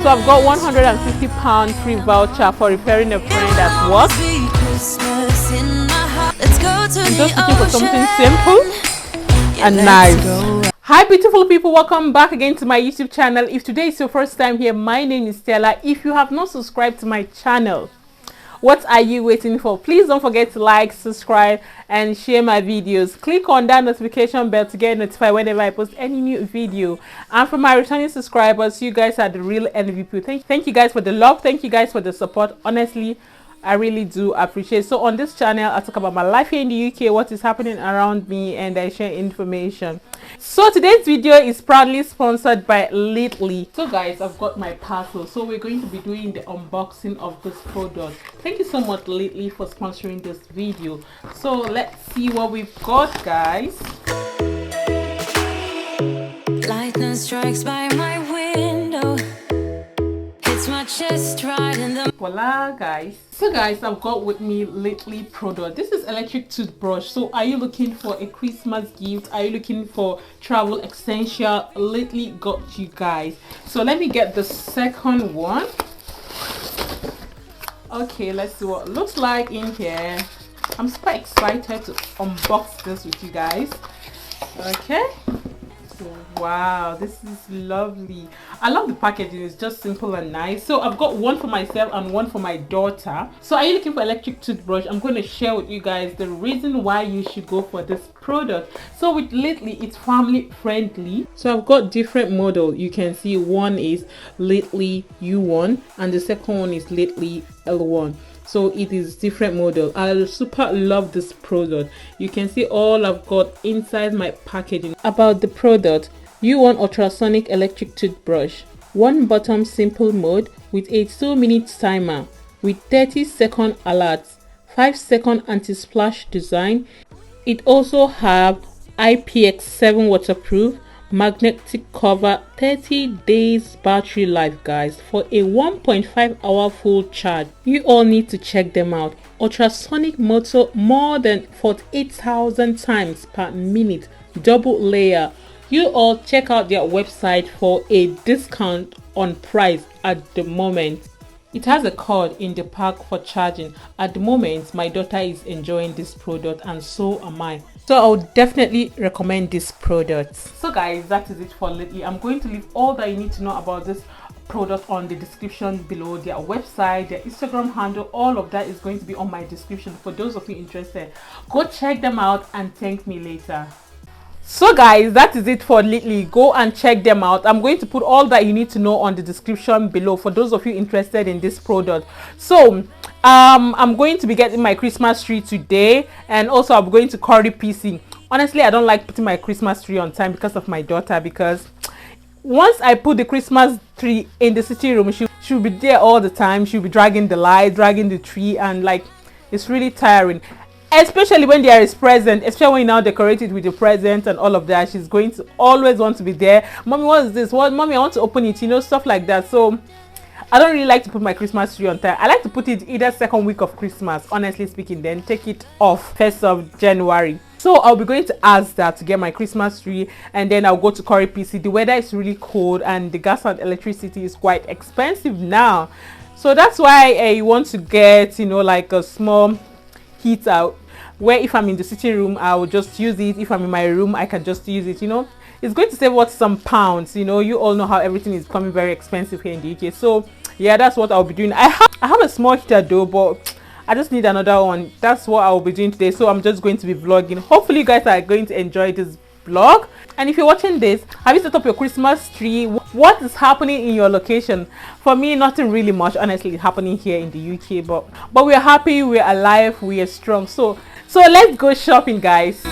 So I've got £150 free voucher for referring a friend at work. I'm just looking for something simple and nice. Hi beautiful people, welcome back again to my YouTube channel. If today is your first time here, my name is Stella. If you have not subscribed to my channel, what are you waiting for? Please don't forget to like, subscribe and share my videos. Click on that notification bell to get notified whenever I post any new video. And for my returning subscribers, you guys are the real MVP. Thank you guys for the love. Thank you guys for the support. Honestly, I really do appreciate. So on this channel, I talk about my life here in the UK, what is happening around me, and I share information. So today's video is proudly sponsored by Lately. So guys, I've got my parcel, so we're going to be doing the unboxing of this product. Thank you so much Lately for sponsoring this video. So let's see what we've got, guys. Lightning strikes by my window. My chest right in the voila, guys. So guys, I've got with me Lately product. This is electric toothbrush. So are you looking for a Christmas gift? Are you looking for travel essential? Lately got you guys. So let me get the second one. Okay, let's see what it looks like in here. I'm super excited to unbox this with you guys. Okay. Wow, this is lovely. I love the packaging. It's just simple and nice. So I've got one for myself and one for my daughter. So are you looking for electric toothbrush? I'm going to share with you guys the reason why you should go for this product. So with Lately, it's family friendly. So I've got different model. You can see one is Lately U1 and the second one is Lately L1. So it is different model. I super love this product. You can see all I've got inside my packaging. About the product, U1 ultrasonic electric toothbrush, one button simple mode with a 2-minute timer with 30-second alerts, 5-second anti-splash design. It also have IPX7 waterproof, magnetic cover, 30 days battery life, guys, for a 1.5 hour full charge. You all need to check them out. Ultrasonic motor more than 48,000 times per minute, double layer. You all check out their website for a discount on price at the moment. It has a cord in the pack for charging. At the moment, my daughter is enjoying this product and so am I. So I would definitely recommend this product. So guys, that is it for Lately. I'm going to leave all that you need to know about this product on the description below. Their website, their Instagram handle, all of that is going to be on my description for those of you interested. Go check them out and thank me later. So guys, that is it for Lately. Go and check them out. I'm going to put all that you need to know on the description below for those of you interested in this product. So I'm going to be getting my Christmas tree today, and also I'm going to curry PC. Honestly, I don't like putting my Christmas tree on time because of my daughter, because once I put the Christmas tree in the sitting room, she'll be there all the time. She'll be dragging the light, dragging the tree, and like it's really tiring. Especially when there is present, especially when you now decorate it with the present and all of that. She's going to always want to be there. Mommy, what is this? What, mommy, I want to open it, you know, stuff like that. So I don't really like to put my Christmas tree on time. I like to put it either second week of Christmas, honestly speaking, then take it off 1st of January. So I'll be going to Asda to get my Christmas tree, and then I'll go to Curry PC. The weather is really cold and the gas and electricity is quite expensive now. So that's why I want to get, you know, like a small heater where if I'm in the sitting room, I will just use it. If I'm in my room, I can just use it, you know. It's going to save what, some pounds, you know. You all know how everything is becoming very expensive here in the UK. So yeah, that's what I'll be doing. I have a small heater though, but I just need another one. That's what I'll be doing today. So I'm just going to be vlogging. Hopefully you guys are going to enjoy this vlog. And if you're watching this, have you set up your Christmas tree? What is happening in your location? For me, nothing really much honestly happening here in the UK, but we're happy, we're alive, we are strong. So let's go shopping, guys.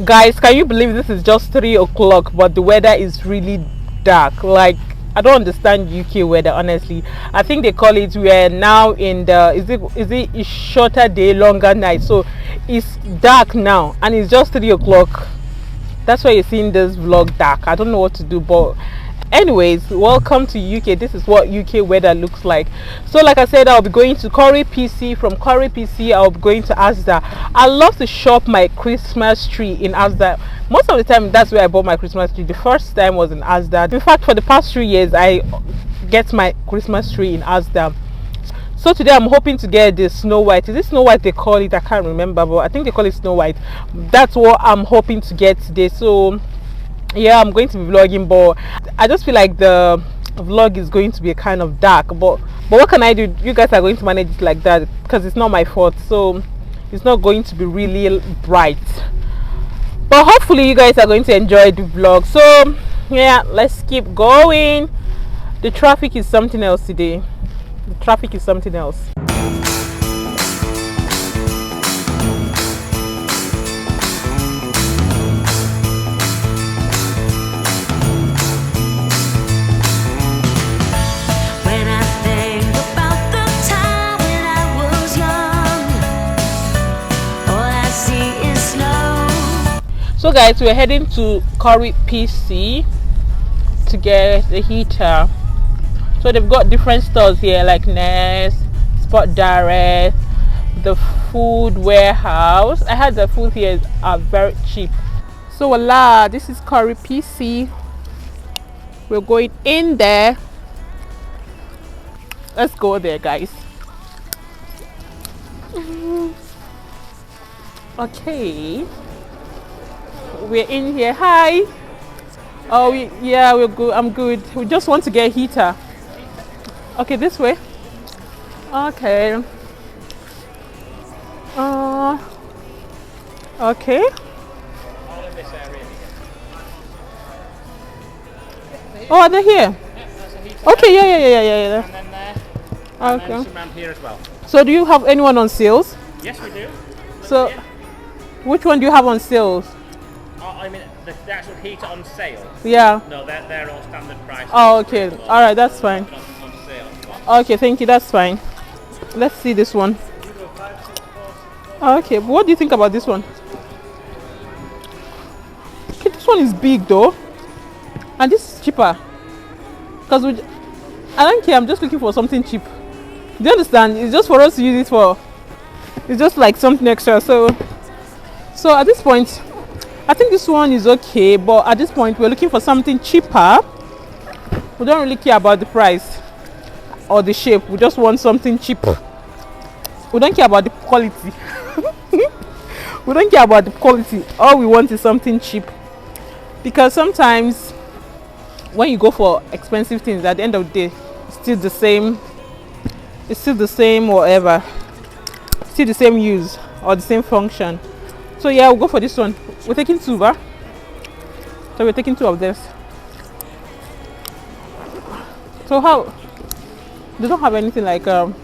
Guys, can you believe this is just 3 o'clock, but the weather is really dark? Like, I don't understand UK weather, honestly. I think they call it, we are now in the, is it shorter day, longer night. So it's dark now and it's just 3 o'clock. That's why you're seeing this vlog dark. I don't know what to do, but Anyways, welcome to UK. This is what UK weather looks like. So like I said, I'll be going to Curry PC. From Curry PC, I'll be going to Asda. I love to shop my Christmas tree in Asda. Most of the time, that's where I bought my Christmas tree. The first time was in Asda. In fact, for the past 3 years, I get my Christmas tree in Asda. So today I'm hoping to get the Snow White. Is it Snow White they call it? I can't remember, but I think they call it Snow White. That's what I'm hoping to get today. So yeah, I'm going to be vlogging, but I just feel like the vlog is going to be a kind of dark, but what can I do? You guys are going to manage it like that because it's not my fault, so it's not going to be really bright, but hopefully you guys are going to enjoy the vlog. So yeah, let's keep going. The traffic is something else today. The traffic is something else. So guys, we're heading to Curry PC to get a heater. So they've got different stores here like Nest, Spot Direct, the Food Warehouse. I heard the food here are very cheap. So voila, this is Curry PC. We're going in there. Let's go there, guys. Okay. We're in here. Hi. Oh, yeah, we're good. I'm good. We just want to get a heater. Okay, this way. Okay. Okay. Oh, they're here. Okay, yeah. And then there. Okay. And then some around here as well. So, do you have anyone on sales? Yes, we do. So, which one do you have on sales? I mean, the actual heater on sale? Yeah. No, they're all standard price. Oh, okay. All right, that's fine. On sale. Okay, thank you. That's fine. Let's see this one. Okay, but what do you think about this one? Okay, this one is big though, and this is cheaper. Because I don't care. I'm just looking for something cheap. Do you understand? It's just for us to use it for. It's just like something extra. So at this point, I think this one is okay. But at this point, we're looking for something cheaper. We don't really care about the price or the shape. We just want something cheap. We don't care about the quality. We don't care about the quality. All we want is something cheap, because sometimes when you go for expensive things, at the end of the day, it's still the same. It's still the same whatever. Still the same use or the same function. So yeah, we'll go for this one. We're taking two, huh? So we're taking two of this. So how? They don't have anything like trolley.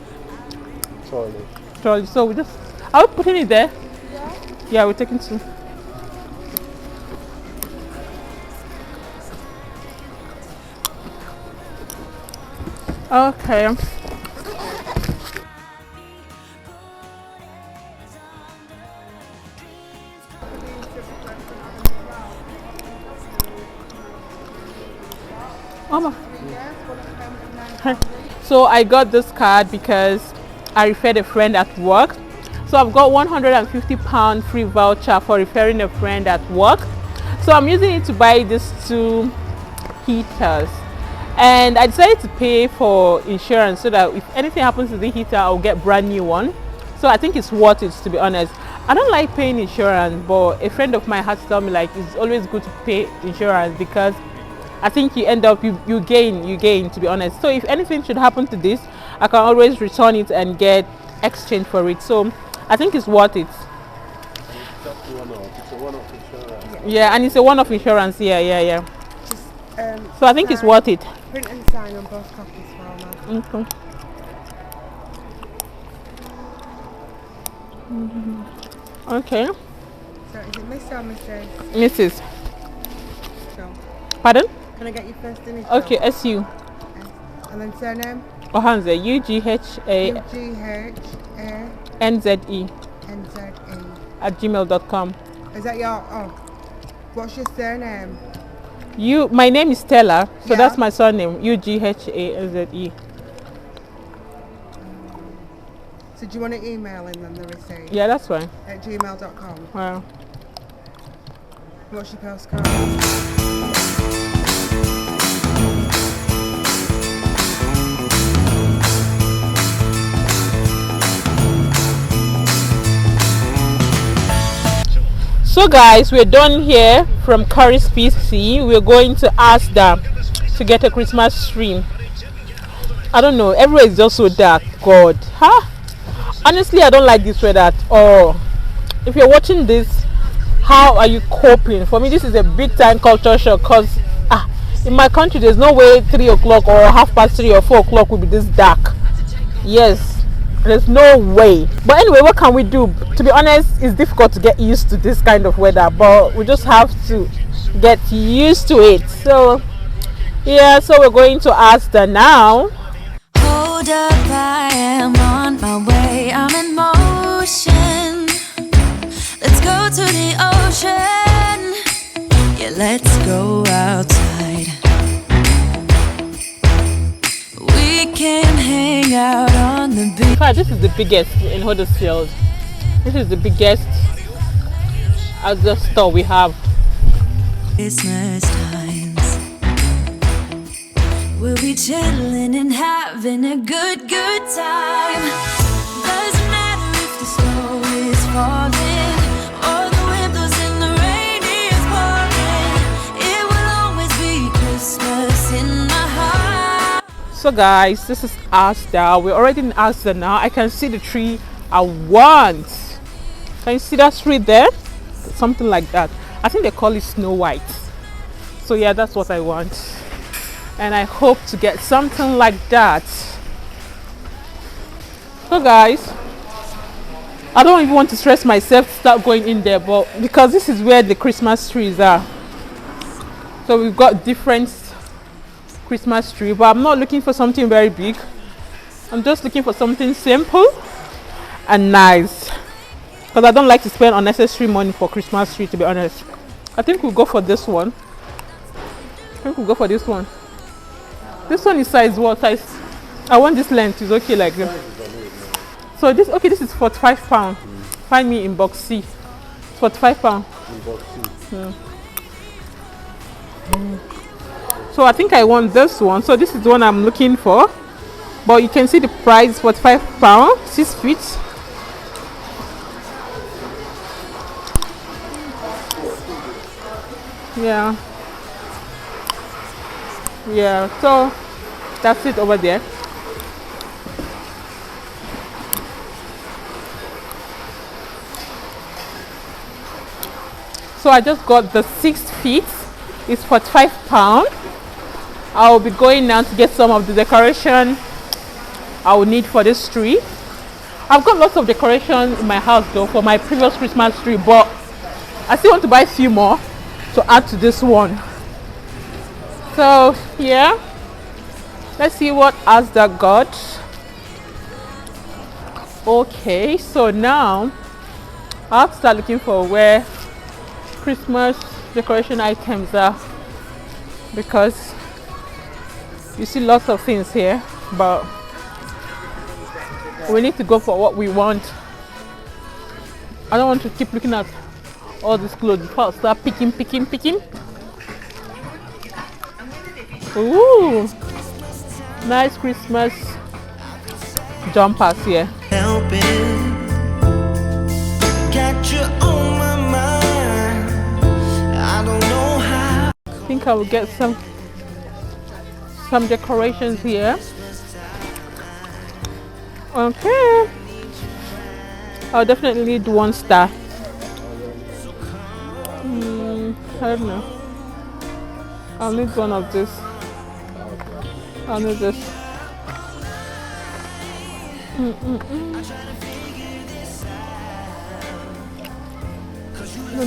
So we just. Are we putting it there? Yeah, we're taking two. Okay. Mama. So I got this card because I referred a friend at work. So I've got £150 free voucher for referring a friend at work. So I'm using it to buy these two heaters. And I decided to pay for insurance so that if anything happens to the heater, I'll get brand new one. So I think it's worth it, to be honest. I don't like paying insurance, but a friend of mine had to tell me like it's always good to pay insurance, because I think you end up you gain, to be honest. So if anything should happen to this, I can always return it and get exchange for it. So I think it's worth it. It's a one-off insurance. Yeah, and it's a one-off insurance. Yeah. Just, so I think it's worth it. Print and sign on both copies for me. Okay. Okay. So is it Miss or Mrs? Mrs. So, Pardon? can I get your first initial? Okay, SU. And then surname? Ohanze. UGHA NZE NZE. @gmail.com. Is that your, what's your surname? My name is Stella, so Yeah. that's my surname, UGHAZE. So do you want to email in then the receipt? Yeah, that's fine. At gmail.com. Wow. What's your postcode? So guys, we're done here from Curry's PC. We're going to Asda to get a Christmas tree. I don't know, everywhere is just so dark. God, huh? Honestly, I don't like this weather at all. If you're watching this, how are you coping? For me, this is a big time culture shock, because in my country there's no way 3 o'clock or 3:30 or 4 o'clock will be this dark. Yes, there's no way. But anyway, what can we do? To be honest, it's difficult to get used to this kind of weather, but we just have to get used to it. So yeah, so we're going to Asda now. Hold up, I am on my way, I'm in motion. Let's go to the ocean. Yeah, let's go outside. We can hang out on the beach. In fact, this is the biggest in Huddersfield. This is the biggest Asda store we have. Christmas times, we'll be chilling and having a good time. Doesn't matter if the snow is falling or the wind blows and the rain is pouring. It will always be Christmas in my heart. So guys, this is Asda. We're already in Asda now. I can see the tree I want. Can you see that tree there? Something like that. I think they call it Snow White. So yeah, that's what I want. And I hope to get something like that. So guys, I don't even want to stress myself to start going in there, but because this is where the Christmas trees are. So we've got different Christmas tree, but I'm not looking for something very big. I'm just looking for something simple and nice, because I don't like to spend unnecessary money for Christmas tree, to be honest. I think we'll go for this one. This one is size what? Size? I want this length. Is okay like this. So this this is £45. Find me in box C. It's £45. So I think I want this one. So this is the one I'm looking for. But you can see the price, £45, 6 feet. Yeah, so that's it over there. So I just got the 6 feet. It's £45. I will be going now to get some of the decoration I will need for this tree. I've got lots of decoration in my house though for my previous Christmas tree, but I still want to buy a few more to add to this one. So yeah, let's see what Asda got. Okay, so now I have to start looking for where Christmas decoration items are, because you see lots of things here, but we need to go for what we want. I don't want to keep looking at all these clothes before I start picking. Ooh, nice Christmas jumpers here. Help it. Got you on my mind. I don't know how. I think I will get some decorations here. Okay, I'll definitely need 1 star. I don't know. I'll need one of this. I'll need this.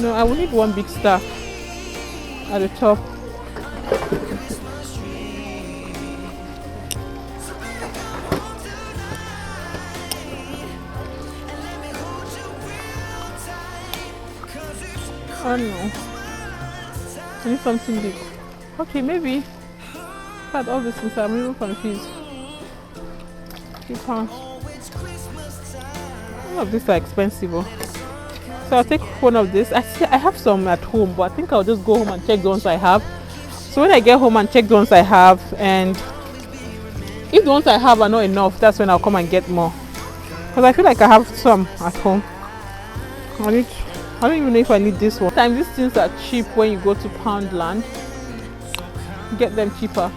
No, I will need 1 big star at the top. I don't know. I need something big. Okay, maybe. But all this things, I'm even confused. £3. All of these are expensive. Oh. So I'll take one of this. I have some at home, but I think I'll just go home and check the ones I have. So when I get home and check the ones I have, and if the ones I have are not enough, that's when I'll come and get more. Because I feel like I have some at home. I don't even know if I need this one. Sometimes these things are cheap when you go to Poundland. Get them cheaper.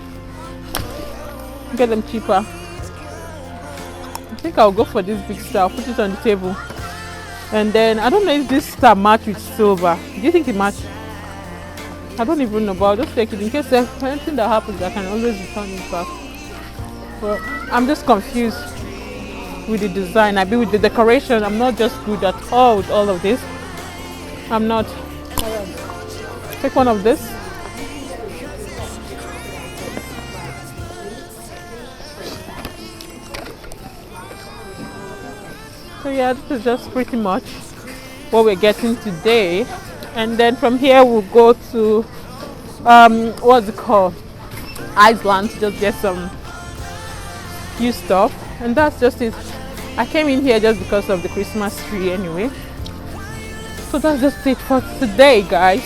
Get them cheaper. I think I'll go for this big star. I'll put it on the table. And then I don't know if this star match with silver. Do you think it match? I don't even know, but I'll just take it in case there's anything that happens. I can always return it back. But I'm just confused with the design. I be with the decoration. I'm not just good at all with all of this. I'm not. Take one of this. So yeah, this is just pretty much what we're getting today. And then from here we'll go to what's it called? Iceland to just get some few stuff. And that's just it. I came in here just because of the Christmas tree anyway. So that's just it for today, guys.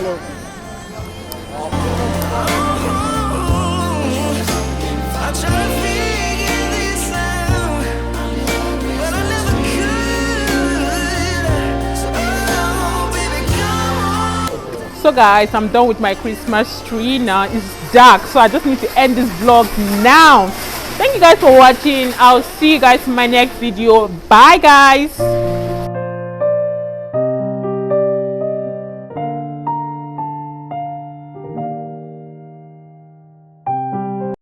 Hello. So guys, I'm done with my Christmas tree now. It's dark, so I just need to end this vlog now. Thank you guys for watching. I'll see you guys in my next video. Bye guys.